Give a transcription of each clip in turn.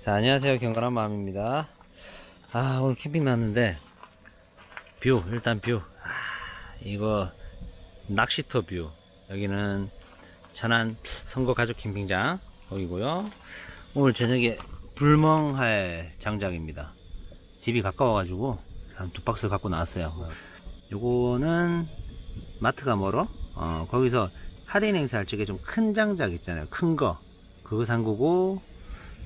자, 안녕하세요. 경건한 마음입니다. 오늘 캠핑 나왔는데, 일단 뷰. 이거, 낚시터 뷰. 여기는 천안 선거 가족 캠핑장, 거기고요. 오늘 저녁에 불멍할 장작입니다. 집이 가까워가지고, 한 2박스 갖고 나왔어요. 요거는, 마트가 멀어? 거기서 할인 행사 할 적에 좀 큰 장작 있잖아요. 큰 거. 그거 산 거고,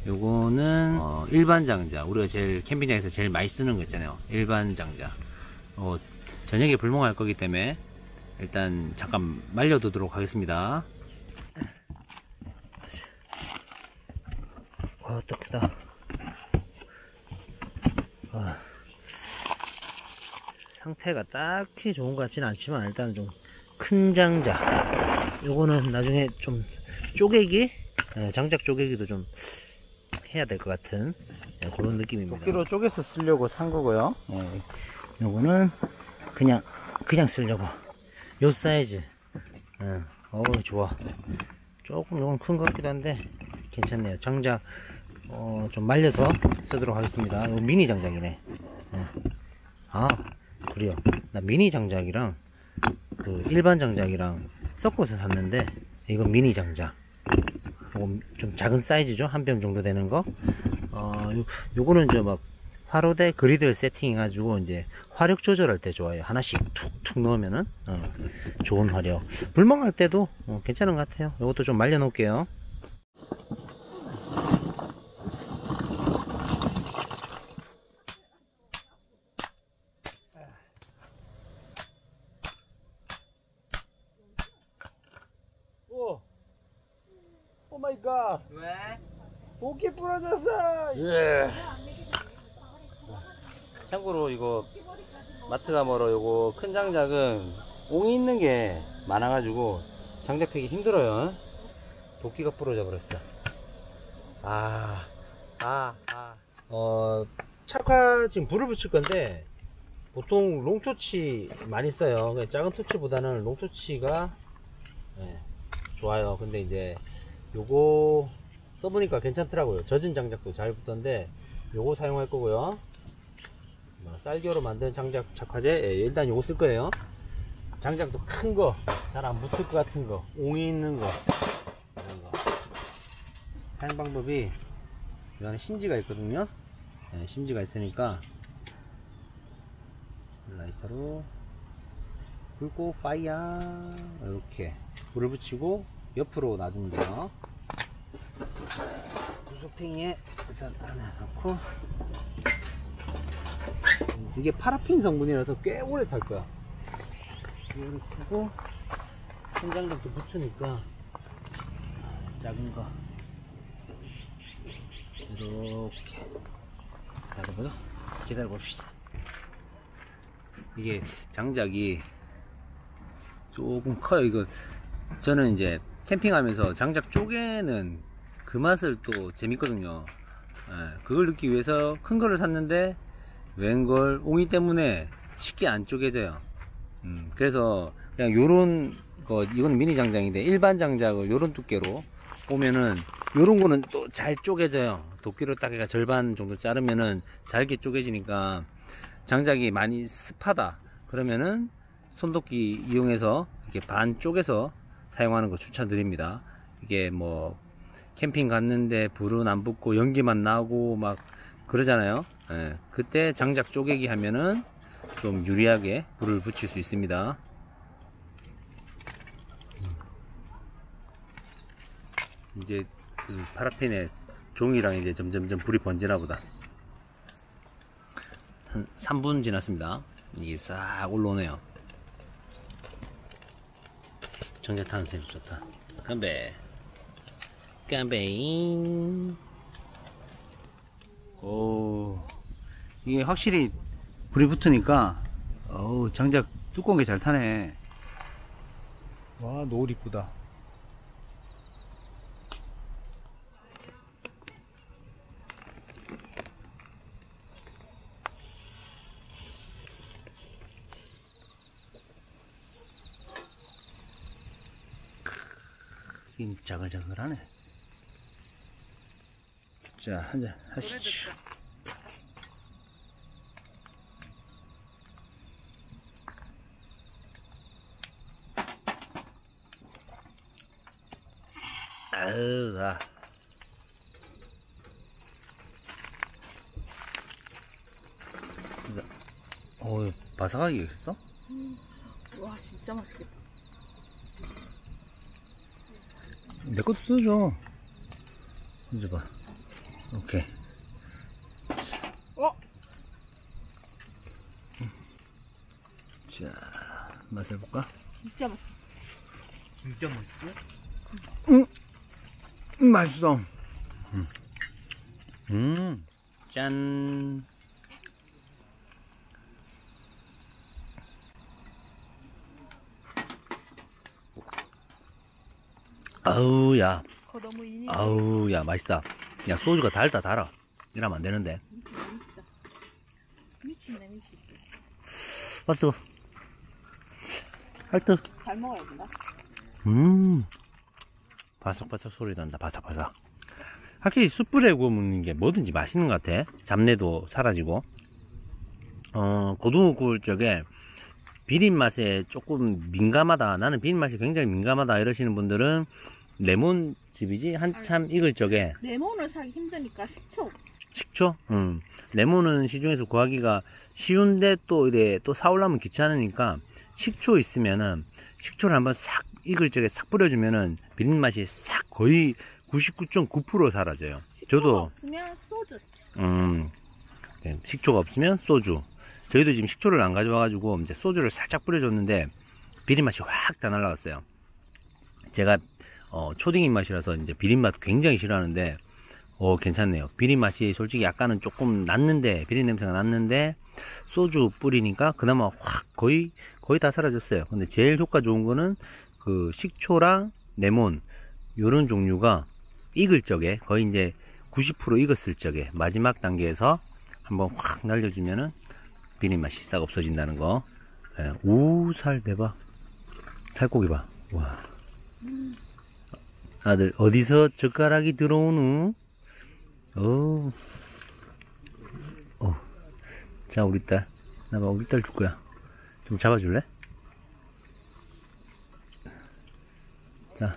요거는 일반 장작, 우리가 제일 캠핑장에서 제일 많이 쓰는 거 있잖아요. 일반 장작. 저녁에 불멍할 거기 때문에 일단 잠깐 말려두도록 하겠습니다. 또 크다. 상태가 딱히 좋은 것 같지는 않지만 일단 좀 큰 장작. 요거는 나중에 좀 쪼개기, 장작 쪼개기도 좀 해야 될 것 같은 그런 느낌입니다. 도끼로 쪼개서 쓰려고 산 거고요. 요거는 그냥 쓰려고. 요 사이즈. 좋아. 조금 요건 큰 것 같기도 한데 괜찮네요. 장작 좀 말려서 쓰도록 하겠습니다. 요 미니 장작이네. 그래요. 나 미니 장작이랑 그 일반 장작이랑 섞어서 샀는데 이건 미니 장작. 좀 작은 사이즈죠. 한 뼘 정도 되는 거. 요거는 막 화로대 그리드를 세팅해가지고 이제 화력 조절할 때 좋아요. 하나씩 툭툭 넣으면은 좋은 화력. 불멍할 때도 괜찮은 것 같아요. 요것도 좀 말려 놓을게요. 오 마이 갓. 왜? 도끼 부러졌어. 예. 참고로 이거 마트가 멀어. 요거 큰 장작은 옹이 있는 게 많아가지고 장작 패기 힘들어요. 도끼가 부러져 버렸어. 착화 지금 불을 붙일 건데 보통 롱토치 많이 써요. 작은 토치보다는 롱토치가 좋아요. 근데 이제 요거 써보니까 괜찮더라고요. 젖은 장작도 잘 붙던데 요거 사용할 거고요. 쌀겨로 만든 장작 착화제, 일단 요거 쓸 거예요. 장작도 큰 거, 잘 안 붙을 것 같은 거, 옹이 있는 거, 이런 거. 사용 방법이 이 안에 심지가 있거든요. 심지가 있으니까 라이터로 불고 파이어 이렇게 불을 붙이고 옆으로 놔두면 돼요. 구석탱이에 일단 하나 넣고, 이게 파라핀 성분이라서 꽤 오래 탈 거야. 이거를 끄고 생장작도 붙으니까 작은 거 이렇게 기다려 봅시다. 이게 장작이 조금 커요. 이거 저는 이제 캠핑하면서 장작 쪼개는 그 맛을 또 재밌거든요. 그걸 느끼기 위해서 큰 거를 샀는데 웬걸 옹이 때문에 쉽게 안 쪼개져요. 그래서 그냥 요런 거, 이건 미니 장작인데 일반 장작을 요런 두께로 보면은 요런 거는 또 잘 쪼개져요. 도끼로 딱 절반 정도 자르면은 잘게 쪼개지니까 장작이 많이 습하다 그러면은 손도끼 이용해서 이렇게 반 쪼개서 사용하는 거 추천드립니다. 이게 뭐 캠핑 갔는데 불은 안 붙고 연기만 나고 막 그러잖아요. 그때 장작 쪼개기 하면은 좀 유리하게 불을 붙일 수 있습니다. 이제 그 파라핀에 종이랑 이제 점점점 불이 번지나 보다. 한 3분 지났습니다. 이게 싹 올라오네요. 장작 타는 소리 좋다. 건배. 이게 확실히 불이 붙으니까 장작 두꺼운 게 잘 타네. 와, 노을 이쁘다. 자글자글하네. 자, 한잔 하시죠. 아유, 아. 바삭하게 했어? 와 진짜 맛있겠다. 내 것도 써줘. 이제 봐. 오케이. 자, 맛을 볼까? 진짜 맛있어. 진짜 맛있어? 맛있어. 짠. 아우, 야. 너무 이니. 아우, 야, 맛있다. 야, 소주가 달아. 이러면 안 되는데. 미친네 미친. 맛있어. 할트. 잘 먹어야 된다. 바삭바삭 소리 난다. 바삭바삭. 확실히 숯불에 구워 먹는 게 뭐든지 맛있는 것 같아. 잡내도 사라지고. 고등어 구울 적에 비린 맛에 조금 민감하다. 나는 비린 맛이 굉장히 민감하다. 이러시는 분들은 레몬즙이지? 한참 익을 적에. 레몬을 사기 힘드니까 식초. 레몬은 시중에서 구하기가 쉬운데 또 이래 또 사오려면 귀찮으니까 식초 있으면은 식초를 한번 싹 익을 적에 싹 뿌려주면은 비린 맛이 싹 거의 99.9% 사라져요. 저도 없으면 소주. 네, 식초가 없으면 소주. 저희도 지금 식초를 안 가져와가지고 이제 소주를 살짝 뿌려줬는데 비린 맛이 확 다 날라갔어요. 제가 초딩 입맛이라서 이제 비린 맛 굉장히 싫어하는데 괜찮네요. 비린 맛이 솔직히 약간은 조금 났는데 비린 냄새가 났는데 소주 뿌리니까 그나마 확 거의 다 사라졌어요. 근데 제일 효과 좋은 거는 그 식초랑 레몬 요런 종류가 익을 적에 거의 이제 90% 익었을 적에 마지막 단계에서 한번 확 날려주면은 비린 맛이 싹 없어진다는 거. 예. 우, 살 대박. 살코기 봐. 와. 아들 어디서 젓가락이 들어오누? 자, 우리 딸. 나봐, 우리 딸 줄 거야. 좀 잡아줄래? 자.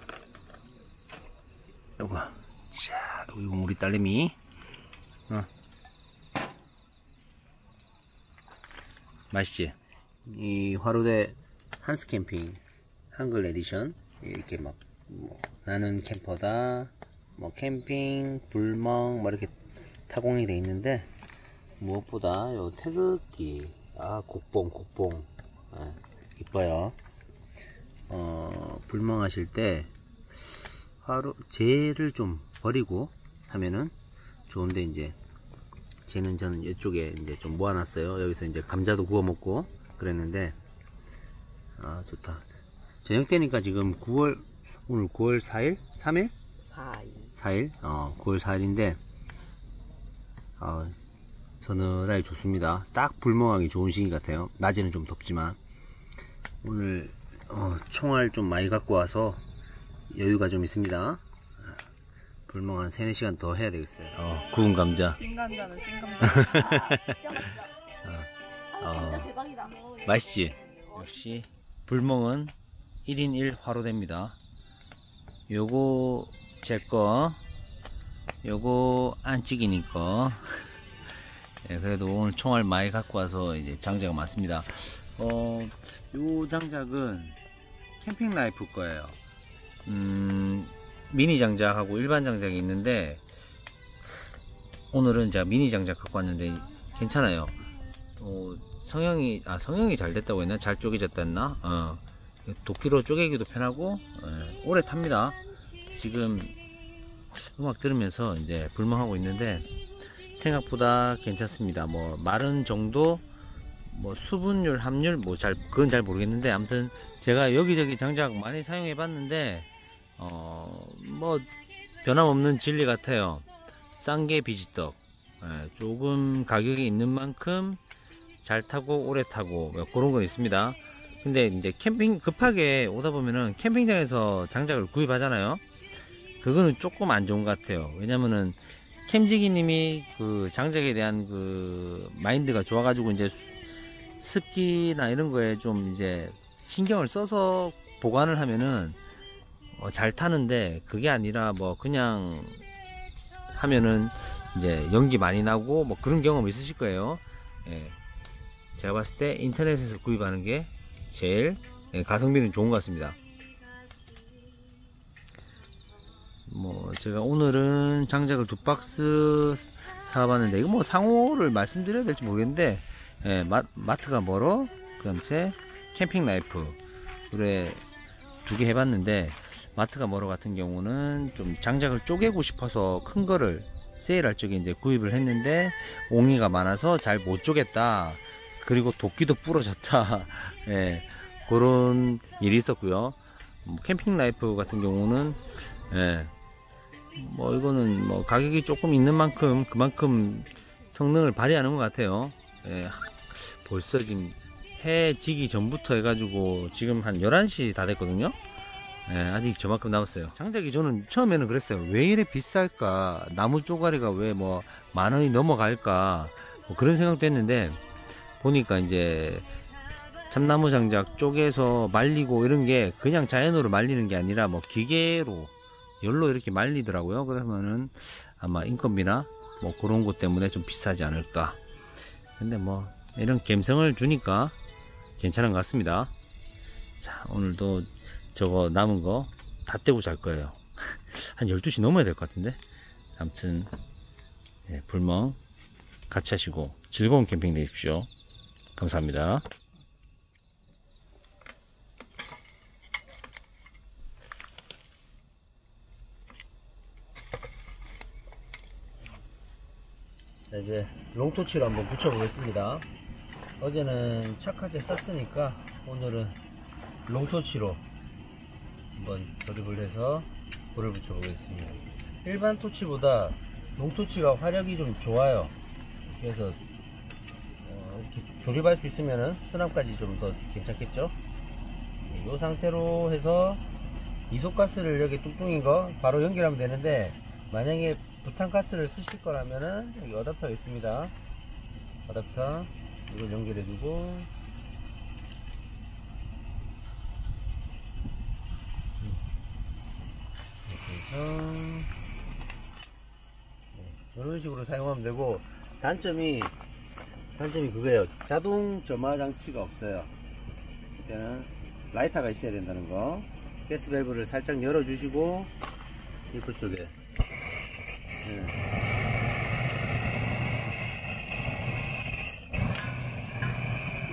요거. 자, 이거 우리 딸내미. 맛있지? 이 화로대 한스 캠핑 한글 에디션. 이렇게 막, 나는 캠퍼다. 캠핑, 불멍, 이렇게 타공이 돼 있는데, 무엇보다 요 태극기, 곡봉, 이뻐요. 불멍하실 때 재를 좀 버리고 하면은 좋은데, 이제 재는 저는 이쪽에 이제 좀 모아놨어요. 여기서 이제 감자도 구워 먹고 그랬는데, 좋다. 저녁 때니까 지금 오늘 9월 4일? 3일? 4일? 9월 4일인데, 서늘하게 좋습니다. 딱 불멍하기 좋은 시기 같아요. 낮에는 좀 덥지만. 오늘, 총알 좀 많이 갖고 와서 여유가 좀 있습니다. 불멍 한 3, 4시간 더 해야 되겠어요. 구운 감자. 찐감자는 찐감자. 진짜 대박이다. 맛있지? 역시, 불멍은 1인 1화로됩니다. 요거 제 거, 요거 안찌기니 거. 예, 그래도 오늘 총알 많이 갖고 와서 이제 장작이 많습니다. 요 장작은 캠핑 라이프 거예요. 미니 장작하고 일반 장작이 있는데, 오늘은 제가 미니 장작 갖고 왔는데 괜찮아요. 성형이 잘 됐다고 했나? 잘 쪼개졌다 했나? 도끼로 쪼개기도 편하고, 오래 탑니다. 지금 음악 들으면서 이제 불멍하고 있는데 생각보다 괜찮습니다. 마른 정도, 수분율, 함률, 그건 잘 모르겠는데, 아무튼 제가 여기저기 장작 많이 사용해 봤는데, 변함없는 진리 같아요. 싼 게 비지떡. 조금 가격이 있는 만큼 잘 타고 오래 타고 그런 건 있습니다. 근데 이제 캠핑 급하게 오다 보면은 캠핑장에서 장작을 구입하잖아요. 그거는 조금 안 좋은 것 같아요. 왜냐면은 캠지기님이 그 장작에 대한 그 마인드가 좋아가지고 이제 습기나 이런 거에 좀 이제 신경을 써서 보관을 하면은 잘 타는데, 그게 아니라 뭐 그냥 하면은 이제 연기 많이 나고 뭐 그런 경험 있으실 거예요. 예. 제가 봤을 때 인터넷에서 구입하는 게 제일 가성비는 좋은 것 같습니다. 뭐 제가 오늘은 장작을 2박스 사봤는데, 이거 뭐 상호를 말씀드려야 될지 모르겠는데, 예, 마트가 멀어, 그 다음에 캠핑 라이프 그래 2개 해봤는데, 마트가 멀어 같은 경우는 좀 장작을 쪼개고 싶어서 큰 거를 세일할 적에 이제 구입을 했는데, 옹이가 많아서 잘 못 쪼겠다, 그리고 도끼도 부러졌다. 예, 그런 일이 있었고요. 캠핑 라이프 같은 경우는, 예, 뭐 이거는 뭐 가격이 조금 있는 만큼 그만큼 성능을 발휘하는 것 같아요. 예, 벌써 지금 해 지기 전부터 해가지고 지금 한 11시 다 됐거든요. 예, 아직 저만큼 남았어요. 장작이 저는 처음에는 그랬어요. 왜 이래 비쌀까? 나무 쪼가리가 왜 뭐 10,000원이 넘어갈까? 뭐 그런 생각도 했는데, 보니까 이제 참나무 장작 쪼개서 말리고 이런 게 그냥 자연으로 말리는 게 아니라 뭐 기계로, 열로 이렇게 말리더라고요. 그러면은 아마 인건비나 뭐 그런 것 때문에 좀 비싸지 않을까. 근데 뭐 이런 감성을 주니까 괜찮은 것 같습니다. 자, 오늘도 저거 남은 거 다 떼고 잘 거예요. 한 12시 넘어야 될 것 같은데. 아무튼 예, 불멍 같이 하시고 즐거운 캠핑 되십시오. 감사합니다. 자, 이제 롱토치로 한번 붙여보겠습니다. 어제는 착화제 썼으니까 오늘은 롱토치로 한번 조립을 해서 불을 붙여보겠습니다. 일반 토치보다 롱토치가 화력이 좀 좋아요. 그래서 이렇게 조립할 수 있으면 수납까지 좀 더 괜찮겠죠. 이 상태로 해서 이소가스를 여기 뚱뚱인 거 바로 연결하면 되는데, 만약에 부탄가스를 쓰실 거라면은 여기 어댑터가 있습니다. 어댑터 이걸 연결해 주고, 이렇게 해서 이런 식으로 사용하면 되고, 단점이 그거예요. 자동 점화 장치가 없어요. 일단은 라이터가 있어야 된다는 거. 가스 밸브를 살짝 열어 주시고, 이쪽 쪽에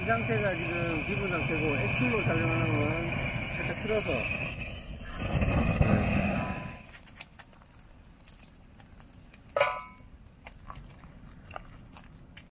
이 상태가 지금 기본 상태고, 액출로 작용하는 건 살짝 틀어서